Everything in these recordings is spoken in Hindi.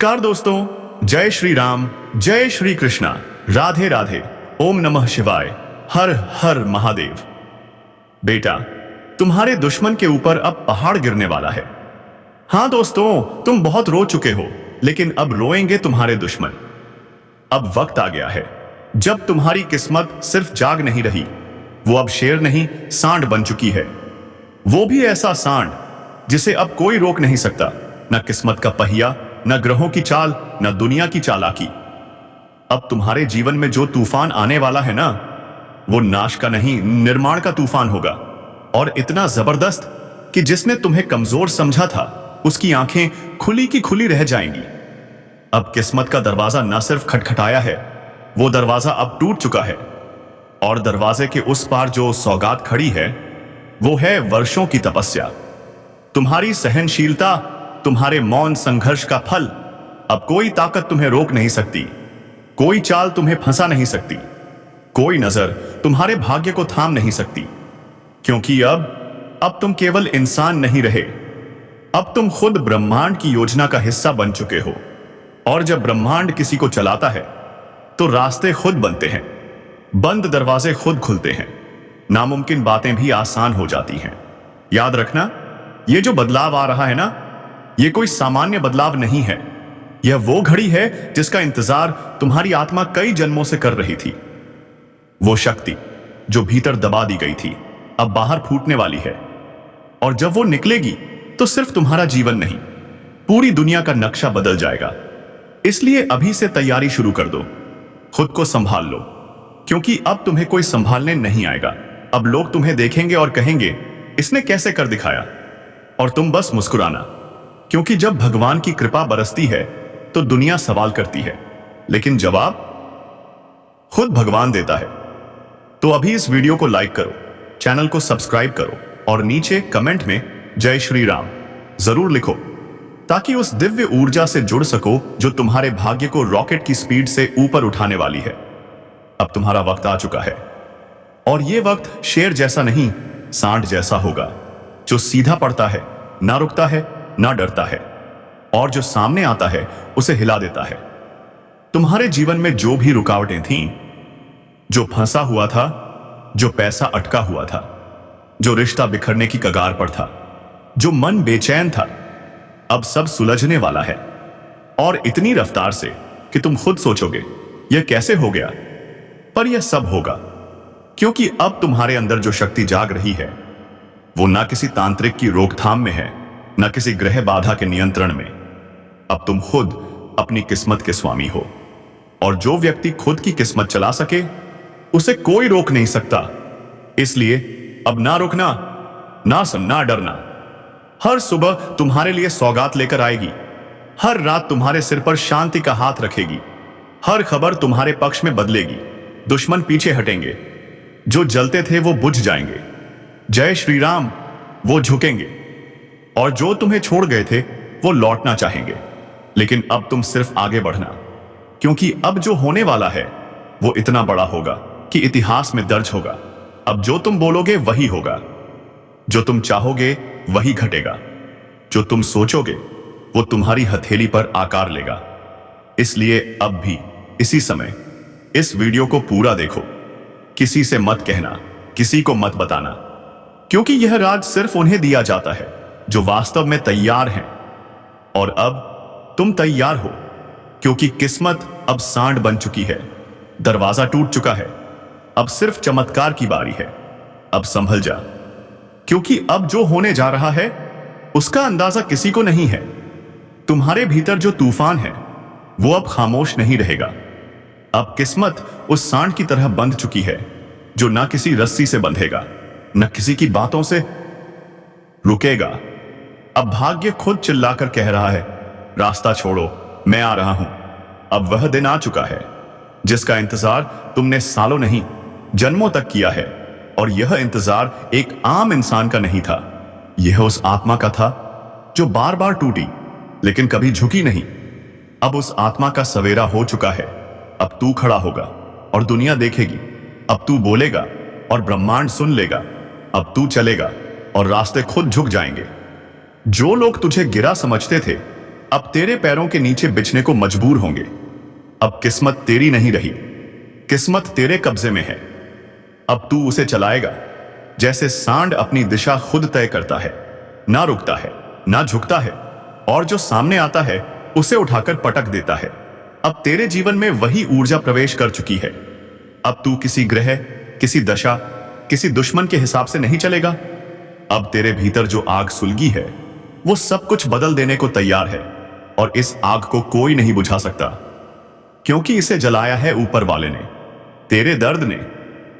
कार दोस्तों, जय श्री राम, जय श्री कृष्णा, राधे राधे, ओम नमः शिवाय, हर हर महादेव। बेटा, तुम्हारे दुश्मन के ऊपर अब पहाड़ गिरने वाला है। हाँ दोस्तों, तुम बहुत रो चुके हो, लेकिन अब रोएंगे तुम्हारे दुश्मन। अब वक्त आ गया है जब तुम्हारी किस्मत सिर्फ जाग नहीं रही, वो अब शेर नहीं सांड बन चुकी है। वो भी ऐसा सांड जिसे अब कोई रोक नहीं सकता, न किस्मत का पहिया, न ग्रहों की चाल, न दुनिया की चालाकी। अब तुम्हारे जीवन में जो तूफान आने वाला है ना, वो नाश का नहीं निर्माण का तूफान होगा, और इतना जबरदस्त कि जिसने तुम्हें कमजोर समझा था उसकी आंखें खुली की खुली रह जाएंगी। अब किस्मत का दरवाजा न सिर्फ खटखटाया है, वो दरवाजा अब टूट चुका है, और दरवाजे के उस पार जो सौगात खड़ी है वो है वर्षों की तपस्या। तुम्हारी सहनशीलता, तुम्हारे मौन संघर्ष का फल। अब कोई ताकत तुम्हें रोक नहीं सकती, कोई चाल तुम्हें फंसा नहीं सकती, कोई नजर तुम्हारे भाग्य को थाम नहीं सकती, क्योंकि अब तुम केवल इंसान नहीं रहे, अब तुम खुद ब्रह्मांड की योजना का हिस्सा बन चुके हो। और जब ब्रह्मांड किसी को चलाता है तो रास्ते खुद बनते हैं, बंद दरवाजे खुद खुलते हैं, नामुमकिन बातें भी आसान हो जाती हैं। याद रखना, ये जो बदलाव आ रहा है ना, ये कोई सामान्य बदलाव नहीं है। यह वो घड़ी है जिसका इंतजार तुम्हारी आत्मा कई जन्मों से कर रही थी। वो शक्ति जो भीतर दबा दी गई थी अब बाहर फूटने वाली है, और जब वो निकलेगी तो सिर्फ तुम्हारा जीवन नहीं, पूरी दुनिया का नक्शा बदल जाएगा। इसलिए अभी से तैयारी शुरू कर दो, खुद को संभाल लो, क्योंकि अब तुम्हें कोई संभालने नहीं आएगा। अब लोग तुम्हें देखेंगे और कहेंगे, इसने कैसे कर दिखाया, और तुम बस मुस्कुराना, क्योंकि जब भगवान की कृपा बरसती है तो दुनिया सवाल करती है, लेकिन जवाब खुद भगवान देता है। तो अभी इस वीडियो को लाइक करो, चैनल को सब्सक्राइब करो, और नीचे कमेंट में जय श्री राम जरूर लिखो, ताकि उस दिव्य ऊर्जा से जुड़ सको जो तुम्हारे भाग्य को रॉकेट की स्पीड से ऊपर उठाने वाली है। अब तुम्हारा वक्त आ चुका है, और यह वक्त शेर जैसा नहीं सांड जैसा होगा, जो सीधा पड़ता है, ना रुकता है, ना डरता है, और जो सामने आता है उसे हिला देता है। तुम्हारे जीवन में जो भी रुकावटें थीं, जो फंसा हुआ था, जो पैसा अटका हुआ था, जो रिश्ता बिखरने की कगार पर था, जो मन बेचैन था, अब सब सुलझने वाला है, और इतनी रफ्तार से कि तुम खुद सोचोगे यह कैसे हो गया। पर यह सब होगा क्योंकि अब तुम्हारे अंदर जो शक्ति जाग रही है वो ना किसी तांत्रिक की रोकथाम में है, ना किसी ग्रह बाधा के नियंत्रण में। अब तुम खुद अपनी किस्मत के स्वामी हो, और जो व्यक्ति खुद की किस्मत चला सके उसे कोई रोक नहीं सकता। इसलिए अब ना रुकना, ना डरना। हर सुबह तुम्हारे लिए सौगात लेकर आएगी, हर रात तुम्हारे सिर पर शांति का हाथ रखेगी, हर खबर तुम्हारे पक्ष में बदलेगी। दुश्मन पीछे हटेंगे, जो जलते थे वो बुझ जाएंगे, जय श्री राम वो झुकेंगे, और जो तुम्हें छोड़ गए थे वो लौटना चाहेंगे। लेकिन अब तुम सिर्फ आगे बढ़ना, क्योंकि अब जो होने वाला है वो इतना बड़ा होगा कि इतिहास में दर्ज होगा। अब जो तुम बोलोगे वही होगा, जो तुम चाहोगे वही घटेगा, जो तुम सोचोगे वो तुम्हारी हथेली पर आकार लेगा। इसलिए अब भी इसी समय इस वीडियो को पूरा देखो, किसी से मत कहना, किसी को मत बताना, क्योंकि यह राज सिर्फ उन्हें दिया जाता है जो वास्तव में तैयार हैं। और अब तुम तैयार हो, क्योंकि किस्मत अब सांड बन चुकी है, दरवाजा टूट चुका है, अब सिर्फ चमत्कार की बारी है। अब संभल जा, क्योंकि अब जो होने जा रहा है उसका अंदाजा किसी को नहीं है। तुम्हारे भीतर जो तूफान है वो अब खामोश नहीं रहेगा। अब किस्मत उस सांड की तरह बंध चुकी है, जो ना किसी रस्सी से बंधेगा, न किसी की बातों से रुकेगा। अब भाग्य खुद चिल्लाकर कह रहा है, रास्ता छोड़ो, मैं आ रहा हूं। अब वह दिन आ चुका है जिसका इंतजार तुमने सालों नहीं जन्मों तक किया है, और यह इंतजार एक आम इंसान का नहीं था, यह उस आत्मा का था जो बार बार टूटी लेकिन कभी झुकी नहीं। अब उस आत्मा का सवेरा हो चुका है। अब तू खड़ा होगा और दुनिया देखेगी, अब तू बोलेगा और ब्रह्मांड सुन लेगा, अब तू चलेगा और रास्ते खुद झुक जाएंगे। जो लोग तुझे गिरा समझते थे अब तेरे पैरों के नीचे बिछने को मजबूर होंगे। अब किस्मत तेरी नहीं रही, किस्मत तेरे कब्जे में है। अब तू उसे चलाएगा जैसे सांड अपनी दिशा खुद तय करता है, ना रुकता है ना झुकता है, और जो सामने आता है उसे उठाकर पटक देता है। अब तेरे जीवन में वही ऊर्जा प्रवेश कर चुकी है। अब तू किसी ग्रह, किसी दशा, किसी दुश्मन के हिसाब से नहीं चलेगा। अब तेरे भीतर जो आग सुलगी है वो सब कुछ बदल देने को तैयार है, और इस आग को कोई नहीं बुझा सकता, क्योंकि इसे जलाया है ऊपर वाले ने, तेरे दर्द ने,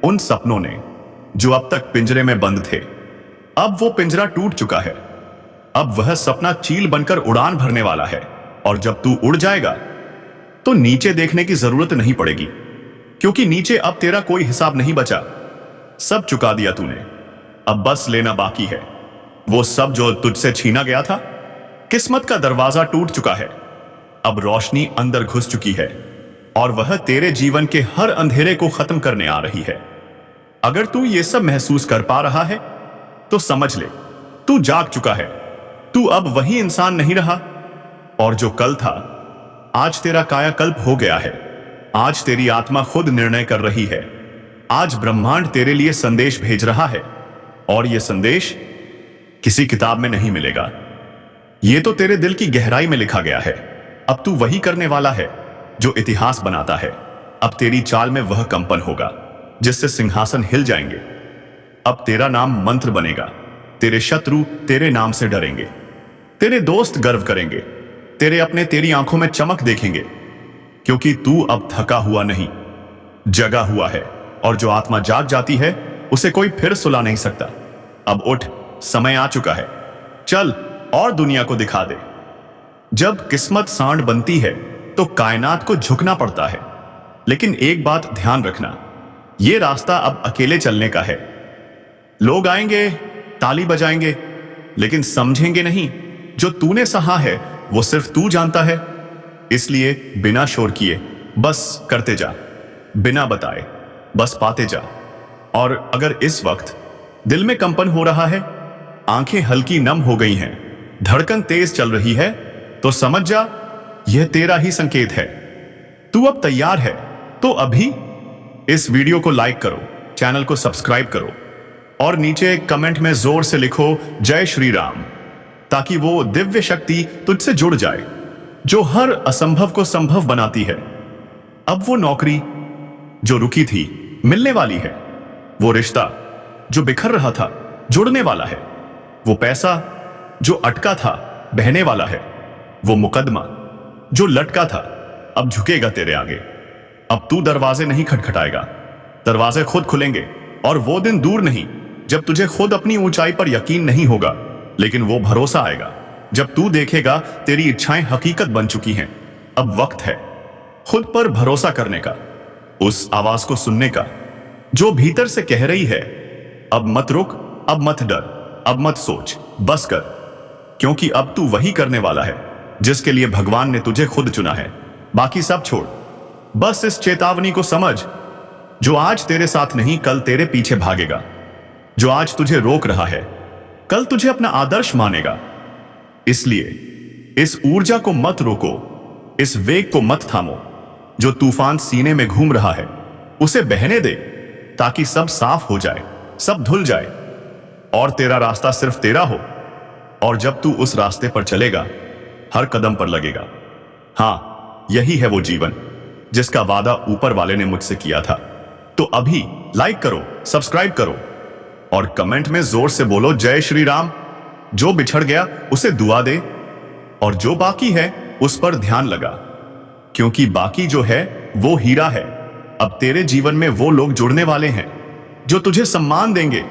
उन सपनों ने जो अब तक पिंजरे में बंद थे। अब वो पिंजरा टूट चुका है। अब वह सपना चील बनकर उड़ान भरने वाला है, और जब तू उड़ जाएगा तो नीचे देखने की जरूरत नहीं पड़ेगी, क्योंकि नीचे अब तेरा कोई हिसाब नहीं बचा। सब चुका दिया तूने, अब बस लेना बाकी है वो सब जो तुझसे छीना गया था। किस्मत का दरवाजा टूट चुका है, अब रोशनी अंदर घुस चुकी है, और वह तेरे जीवन के हर अंधेरे को खत्म करने आ रही है। अगर तू ये सब महसूस कर पा रहा है तो समझ ले, तू जाग चुका है। तू अब वही इंसान नहीं रहा, और जो कल था आज तेरा कायाकल्प हो गया है। आज तेरी आत्मा खुद निर्णय कर रही है। आज ब्रह्मांड तेरे लिए संदेश भेज रहा है, और यह संदेश किसी किताब में नहीं मिलेगा। यह तो तेरे दिल की गहराई में लिखा गया है। अब तू वही करने वाला है जो इतिहास बनाता है। अब तेरी चाल में वह कंपन होगा जिससे सिंहासन हिल जाएंगे। अब तेरा नाम मंत्र बनेगा। तेरे शत्रु तेरे नाम से डरेंगे, तेरे दोस्त गर्व करेंगे, तेरे अपने तेरी आंखों में चमक देखेंगे, क्योंकि तू अब थका हुआ नहीं, जगा हुआ है। और जो आत्मा जाग जाती है उसे कोई फिर सुला नहीं सकता। अब उठ, समय आ चुका है। चल और दुनिया को दिखा दे। जब किस्मत सांड बनती है तो कायनात को झुकना पड़ता है, लेकिन एक बात ध्यान रखना, यह रास्ता अब अकेले चलने का है। लोग आएंगे, ताली बजाएंगे, लेकिन समझेंगे नहीं जो तूने सहा है वो सिर्फ तू जानता है। इसलिए बिना शोर किए बस करते जा, बिना बताए बस पाते जा। और अगर इस वक्त दिल में कंपन हो रहा है, आंखें हल्की नम हो गई हैं, धड़कन तेज चल रही है, तो समझ जा यह तेरा ही संकेत है। तू अब तैयार है तो अभी इस वीडियो को लाइक करो, चैनल को सब्सक्राइब करो, और नीचे कमेंट में जोर से लिखो जय श्री राम, ताकि वो दिव्य शक्ति तुझसे जुड़ जाए जो हर असंभव को संभव बनाती है। अब वो नौकरी जो रुकी थी मिलने वाली है, वो रिश्ता जो बिखर रहा था जुड़ने वाला है, वो पैसा जो अटका था बहने वाला है, वो मुकदमा जो लटका था अब झुकेगा तेरे आगे। अब तू दरवाजे नहीं खटखटाएगा, दरवाजे खुद खुलेंगे। और वो दिन दूर नहीं जब तुझे खुद अपनी ऊंचाई पर यकीन नहीं होगा, लेकिन वो भरोसा आएगा जब तू देखेगा तेरी इच्छाएं हकीकत बन चुकी हैं। अब वक्त है खुद पर भरोसा करने का, उस आवाज को सुनने का जो भीतर से कह रही है अब मत रुक, अब मत डर, अब मत सोच, बस कर। क्योंकि अब तू वही करने वाला है जिसके लिए भगवान ने तुझे खुद चुना है। बाकी सब छोड़, बस इस चेतावनी को समझ, जो आज तेरे साथ नहीं कल तेरे पीछे भागेगा। जो आज तुझे रोक रहा है कल तुझे अपना आदर्श मानेगा। इसलिए इस ऊर्जा को मत रोको, इस वेग को मत थामो। जो तूफान सीने में घूम रहा है उसे बहने दे, ताकि सब साफ हो जाए, सब धुल जाए, और तेरा रास्ता सिर्फ तेरा हो। और जब तू उस रास्ते पर चलेगा हर कदम पर लगेगा। हां, यही है वो जीवन जिसका वादा ऊपर वाले ने मुझसे किया था। तो अभी लाइक करो, सब्सक्राइब करो, और कमेंट में जोर से बोलो जय श्री राम। जो बिछड़ गया उसे दुआ दे, और जो बाकी है उस पर ध्यान लगा, क्योंकि बाकी जो है वो हीरा है। अब तेरे जीवन में वो लोग जुड़ने वाले हैं जो तुझे सम्मान देंगे,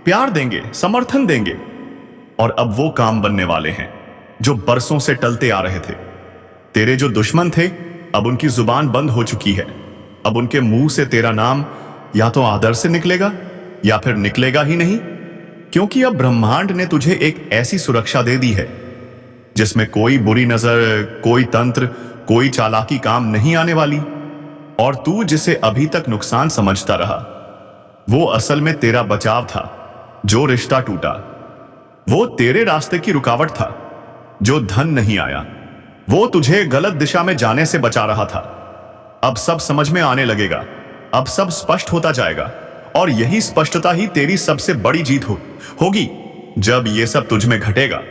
प्यार देंगे, समर्थन देंगे। और अब वो काम बनने वाले हैं जो बरसों से टलते आ रहे थे। तेरे जो दुश्मन थे अब उनकी जुबान बंद हो चुकी है। अब उनके मुंह से तेरा नाम या तो आदर से निकलेगा या फिर निकलेगा ही नहीं, क्योंकि अब ब्रह्मांड ने तुझे एक ऐसी सुरक्षा दे दी है जिसमें कोई बुरी नजर, कोई तंत्र, कोई चालाकी काम नहीं आने वाली। और तू जिसे अभी तक नुकसान समझता रहा वो असल में तेरा बचाव था। जो रिश्ता टूटा वो तेरे रास्ते की रुकावट था। जो धन नहीं आया वो तुझे गलत दिशा में जाने से बचा रहा था। अब सब समझ में आने लगेगा, अब सब स्पष्ट होता जाएगा, और यही स्पष्टता ही तेरी सबसे बड़ी जीत होगी। जब ये सब तुझ में घटेगा,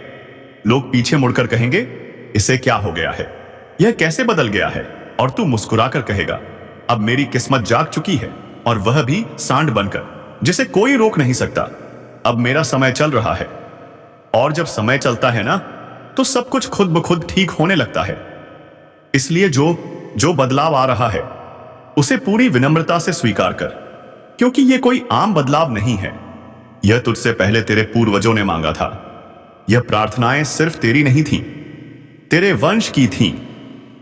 लोग पीछे मुड़कर कहेंगे, इसे क्या हो गया है, यह कैसे बदल गया है, और तू मुस्कुराकर कहेगा, अब मेरी किस्मत जाग चुकी है, और वह भी सांड बनकर, जिसे कोई रोक नहीं सकता। अब मेरा समय चल रहा है। और जब समय चलता है ना, तो सब कुछ खुद ब खुद ठीक होने लगता है। इसलिए जो बदलाव आ रहा है, उसे पूरी विनम्रता से स्वीकार कर, क्योंकि यह कोई आम बदलाव नहीं है। यह तुझसे पहले तेरे पूर्वजों ने मांगा था। यह प्रार्थनाएं सिर्फ तेरी नहीं थीं, तेरे वंश की थीं।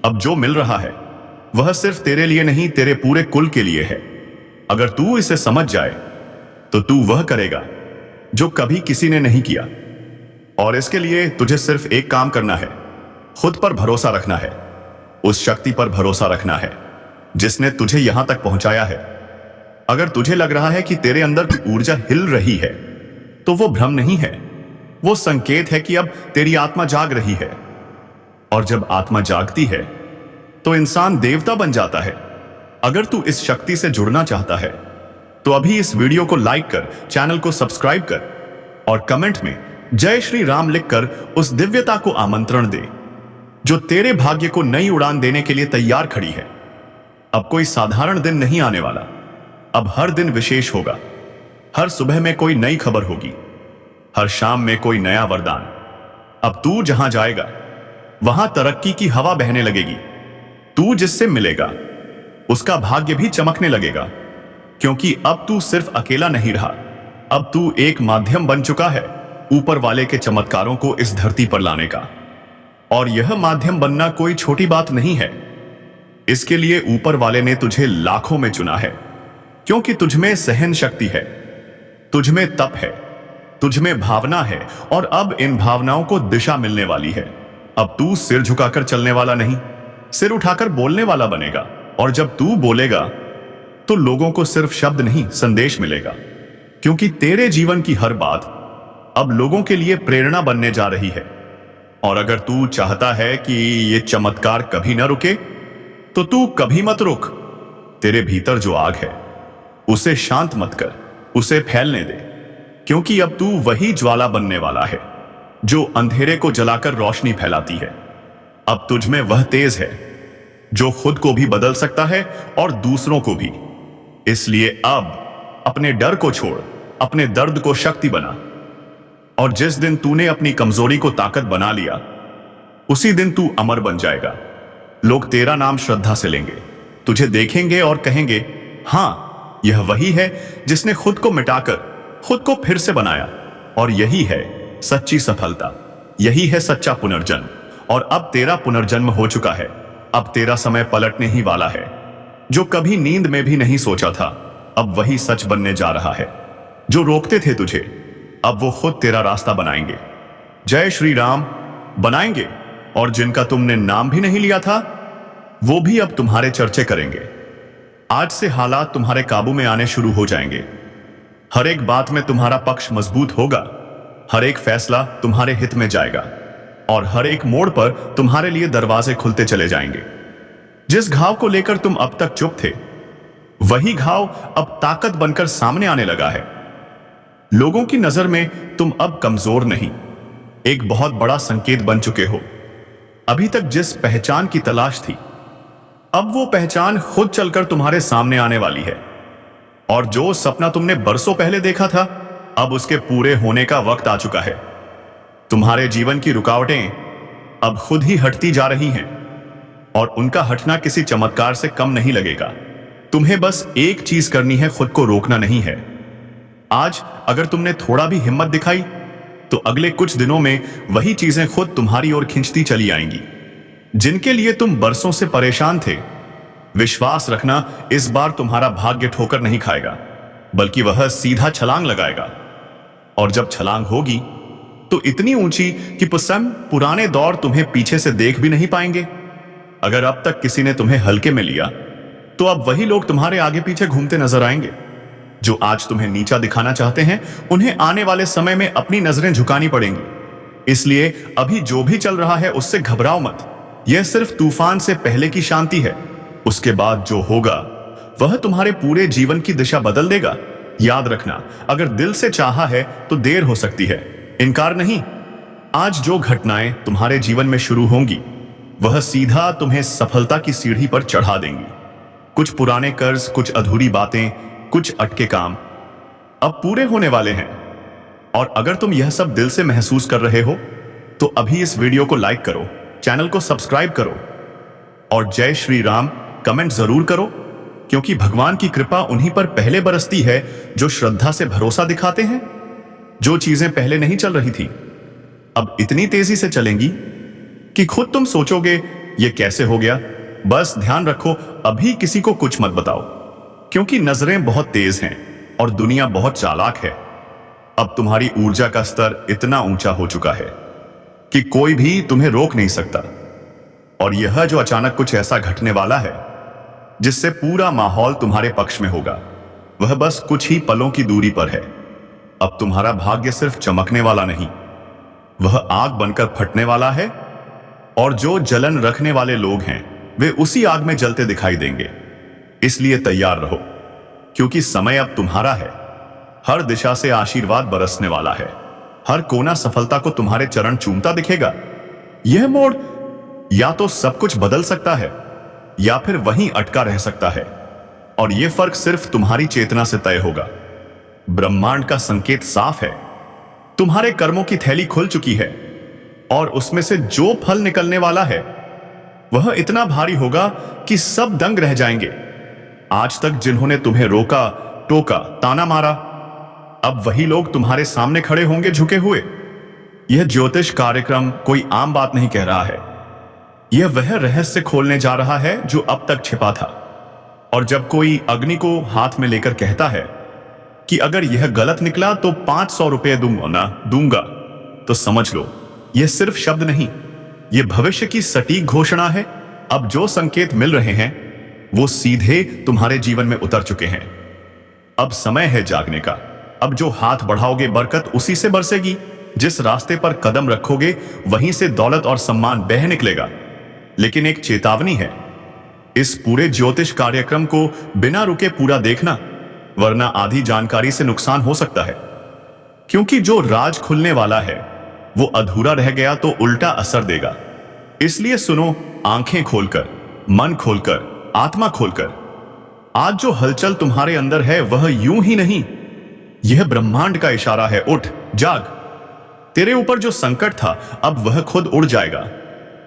अब जो मिल रहा है, वह सिर्फ तेरे लिए नहीं, तेरे पूरे कुल के लिए है। अगर तू इसे समझ जाए, तो तू वह करेगा जो कभी किसी ने नहीं किया। और इसके लिए तुझे सिर्फ एक काम करना है, खुद पर भरोसा रखना है, उस शक्ति पर भरोसा रखना है जिसने तुझे यहां तक पहुंचाया है। अगर तुझे लग रहा है कि तेरे अंदर की ऊर्जा हिल रही है, तो वो भ्रम नहीं है, वो संकेत है कि अब तेरी आत्मा जाग रही है। और जब आत्मा जागती है, तो इंसान देवता बन जाता है। अगर तू इस शक्ति से जुड़ना चाहता है, तो अभी इस वीडियो को लाइक कर, चैनल को सब्सक्राइब कर, और कमेंट में जय श्री राम लिखकर उस दिव्यता को आमंत्रण दे जो तेरे भाग्य को नई उड़ान देने के लिए तैयार खड़ी है। अब कोई साधारण दिन नहीं आने वाला, अब हर दिन विशेष होगा। हर सुबह में कोई नई खबर होगी, हर शाम में कोई नया वरदान। अब तू जहां जाएगा, वहां तरक्की की हवा बहने लगेगी। तू जिससे मिलेगा, उसका भाग्य भी चमकने लगेगा, क्योंकि अब तू सिर्फ अकेला नहीं रहा, अब तू एक माध्यम बन चुका है ऊपर वाले के चमत्कारों को इस धरती पर लाने का। और यह माध्यम बनना कोई छोटी बात नहीं है। इसके लिए ऊपर वाले ने तुझे लाखों में चुना है, क्योंकि तुझमें सहन शक्ति है, तुझमें तप है, तुझमें भावना है, और अब इन भावनाओं को दिशा मिलने वाली है। अब तू सिर झुकाकर चलने वाला नहीं, सिर उठाकर बोलने वाला बनेगा। और जब तू बोलेगा, तो लोगों को सिर्फ शब्द नहीं, संदेश मिलेगा, क्योंकि तेरे जीवन की हर बात अब लोगों के लिए प्रेरणा बनने जा रही है। और अगर तू चाहता है कि ये चमत्कार कभी ना रुके, तो तू कभी मत रुक। तेरे भीतर जो आग है, उसे शांत मत कर, उसे फैलने दे, क्योंकि अब तू वही ज्वाला बनने वाला है जो अंधेरे को जलाकर रोशनी फैलाती है। अब तुझ में वह तेज है जो खुद को भी बदल सकता है और दूसरों को भी। इसलिए अब अपने डर को छोड़, अपने दर्द को शक्ति बना। और जिस दिन तूने अपनी कमजोरी को ताकत बना लिया, उसी दिन तू अमर बन जाएगा। लोग तेरा नाम श्रद्धा से लेंगे, तुझे देखेंगे और कहेंगे, हां, यह वही है जिसने खुद को मिटाकर खुद को फिर से बनाया। और यही है सच्ची सफलता, यही है सच्चा पुनर्जन्म। और अब तेरा पुनर्जन्म हो चुका है। अब तेरा समय पलटने ही वाला है। जो कभी नींद में भी नहीं सोचा था, अब वही सच बनने जा रहा है। जो रोकते थे तुझे, अब वो खुद तेरा रास्ता बनाएंगे। जय श्री राम बनाएंगे। और जिनका तुमने नाम भी नहीं लिया था, वो भी अब तुम्हारे चर्चे करेंगे। आज से हालात तुम्हारे काबू में आने शुरू हो जाएंगे। हर एक बात में तुम्हारा पक्ष मजबूत होगा, हर एक फैसला तुम्हारे हित में जाएगा, और हर एक मोड़ पर तुम्हारे लिए दरवाजे खुलते चले जाएंगे। जिस घाव को लेकर तुम अब तक चुप थे, वही घाव अब ताकत बनकर सामने आने लगा है। लोगों की नजर में तुम अब कमजोर नहीं, एक बहुत बड़ा संकेत बन चुके हो। अभी तक जिस पहचान की तलाश थी, अब वो पहचान खुद चलकर तुम्हारे सामने आने वाली है। और जो सपना तुमने बरसों पहले देखा था, अब उसके पूरे होने का वक्त आ चुका है। तुम्हारे जीवन की रुकावटें अब खुद ही हटती जा रही हैं, और उनका हटना किसी चमत्कार से कम नहीं लगेगा। तुम्हें बस एक चीज करनी है, खुद को रोकना नहीं है। आज अगर तुमने थोड़ा भी हिम्मत दिखाई, तो अगले कुछ दिनों में वही चीजें खुद तुम्हारी ओर खींचती चली आएंगी, जिनके लिए तुम बरसों से परेशान थे। विश्वास रखना, इस बार तुम्हारा भाग्य ठोकर नहीं खाएगा, बल्कि वह सीधा छलांग लगाएगा। और जब छलांग होगी, तो इतनी ऊंची कि पुराने दौर तुम्हें पीछे से देख भी नहीं पाएंगे। अगर अब तक किसी ने तुम्हें हल्के में लिया, तो अब वही लोग तुम्हारे आगे पीछे घूमते नजर आएंगे। जो आज तुम्हें नीचा दिखाना चाहते हैं, उन्हें आने वाले समय में अपनी नजरें झुकानी पड़ेंगी। इसलिए अभी जो भी चल रहा है, उससे घबराओ मत। यह सिर्फ तूफान से पहले की शांति है। उसके बाद जो होगा वह तुम्हारे पूरे जीवन की दिशा बदल देगा। याद रखना, अगर दिल से चाहा है तो देर हो सकती है, इनकार नहीं। आज जो घटनाएं तुम्हारे जीवन में शुरू होंगी वह सीधा तुम्हें सफलता की सीढ़ी पर चढ़ा देंगी। कुछ पुराने कर्ज, कुछ अधूरी बातें, कुछ अटके काम अब पूरे होने वाले हैं। और अगर तुम यह सब दिल से महसूस कर रहे हो तो अभी इस वीडियो को लाइक करो, चैनल को सब्सक्राइब करो और जय श्री राम कमेंट जरूर करो, क्योंकि भगवान की कृपा उन्हीं पर पहले बरसती है जो श्रद्धा से भरोसा दिखाते हैं। जो चीजें पहले नहीं चल रही थी अब इतनी तेजी से चलेंगी कि खुद तुम सोचोगे ये कैसे हो गया। बस ध्यान रखो, अभी किसी को कुछ मत बताओ, क्योंकि नजरें बहुत तेज हैं और दुनिया बहुत चालाक है। अब तुम्हारी ऊर्जा का स्तर इतना ऊंचा हो चुका है कि कोई भी तुम्हें रोक नहीं सकता। और यह जो अचानक कुछ ऐसा घटने वाला है जिससे पूरा माहौल तुम्हारे पक्ष में होगा, वह बस कुछ ही पलों की दूरी पर है। अब तुम्हारा भाग्य सिर्फ चमकने वाला नहीं, वह आग बनकर फटने वाला है। और जो जलन रखने वाले लोग हैं वे उसी आग में जलते दिखाई देंगे। इसलिए तैयार रहो, क्योंकि समय अब तुम्हारा है। हर दिशा से आशीर्वाद बरसने वाला है। हर कोना सफलता को तुम्हारे चरण चूमता दिखेगा। यह मोड़ या तो सब कुछ बदल सकता है या फिर वहीं अटका रह सकता है, और यह फर्क सिर्फ तुम्हारी चेतना से तय होगा। ब्रह्मांड का संकेत साफ है, तुम्हारे कर्मों की थैली खुल चुकी है और उसमें से जो फल निकलने वाला है वह इतना भारी होगा कि सब दंग रह जाएंगे। आज तक जिन्होंने तुम्हें रोका, टोका, ताना मारा, अब वही लोग तुम्हारे सामने खड़े होंगे झुके हुए। यह ज्योतिष कार्यक्रम कोई आम बात नहीं कह रहा है, यह वह रहस्य खोलने जा रहा है जो अब तक छिपा था। और जब कोई अग्नि को हाथ में लेकर कहता है कि अगर यह गलत निकला तो 500 रुपए दूंगा, तो समझ लो यह सिर्फ शब्द नहीं, यह भविष्य की सटीक घोषणा है। अब जो संकेत मिल रहे हैं वो सीधे तुम्हारे जीवन में उतर चुके हैं। अब समय है जागने का। अब जो हाथ बढ़ाओगे बरकत उसी से बरसेगी। जिस रास्ते पर कदम रखोगे वहीं से दौलत और सम्मान बह निकलेगा। लेकिन एक चेतावनी है, इस पूरे ज्योतिष कार्यक्रम को बिना रुके पूरा देखना, वरना आधी जानकारी से नुकसान हो सकता है। क्योंकि जो राज खुलने वाला है वो अधूरा रह गया तो उल्टा असर देगा। इसलिए सुनो, आंखें खोलकर, मन खोलकर, आत्मा खोलकर। आज जो हलचल तुम्हारे अंदर है वह यूं ही नहीं, यह ब्रह्मांड का इशारा है। उठ, जाग। तेरे ऊपर जो संकट था अब वह खुद उड़ जाएगा।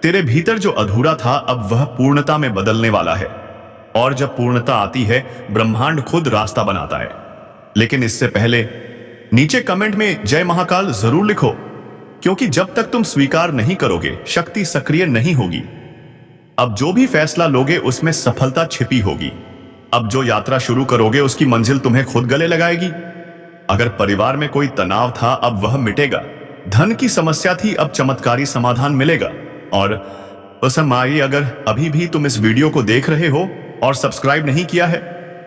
तेरे भीतर जो अधूरा था अब वह पूर्णता में बदलने वाला है। और जब पूर्णता आती है ब्रह्मांड खुद रास्ता बनाता है। लेकिन इससे पहले नीचे कमेंट में जय महाकाल जरूर लिखो, क्योंकि जब तक तुम स्वीकार नहीं करोगे शक्ति सक्रिय नहीं होगी। अब जो भी फैसला लोगे उसमें सफलता छिपी होगी। अब जो यात्रा शुरू करोगे उसकी मंजिल तुम्हें खुद गले लगाएगी। अगर परिवार में कोई तनाव था अब वह मिटेगा। धन की समस्या थी अब चमत्कारी समाधान मिलेगा। और असमाई, अगर अभी भी तुम इस वीडियो को देख रहे हो और सब्सक्राइब नहीं किया है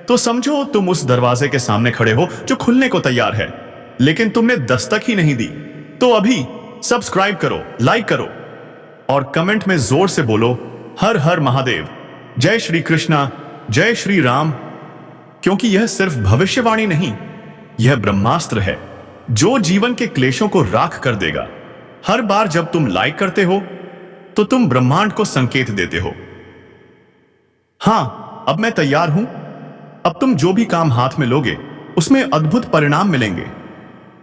तो समझो तुम उस दरवाजे के सामने खड़े हो जो खुलने को तैयार है, लेकिन तुमने दस्तक ही नहीं दी। तो अभी सब्सक्राइब करो, लाइक करो और कमेंट में जोर से बोलो, हर हर महादेव, जय श्री कृष्णा, जय श्री राम। क्योंकि यह सिर्फ भविष्यवाणी नहीं, यह ब्रह्मास्त्र है जो जीवन के क्लेशों को राख कर देगा। हर बार जब तुम लाइक करते हो तो तुम ब्रह्मांड को संकेत देते हो, हां अब मैं तैयार हूं। अब तुम जो भी काम हाथ में लोगे उसमें अद्भुत परिणाम मिलेंगे।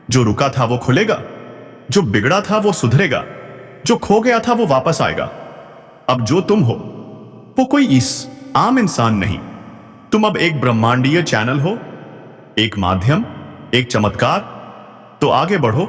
जो रुका था वो खुलेगा, जो बिगड़ा था वो सुधरेगा, जो खो गया था वो वापस आएगा। अब जो तुम हो वो कोई इस आम इंसान नहीं, तुम अब एक ब्रह्मांडीय चैनल हो, एक माध्यम, एक चमत्कार। तो आगे बढ़ो,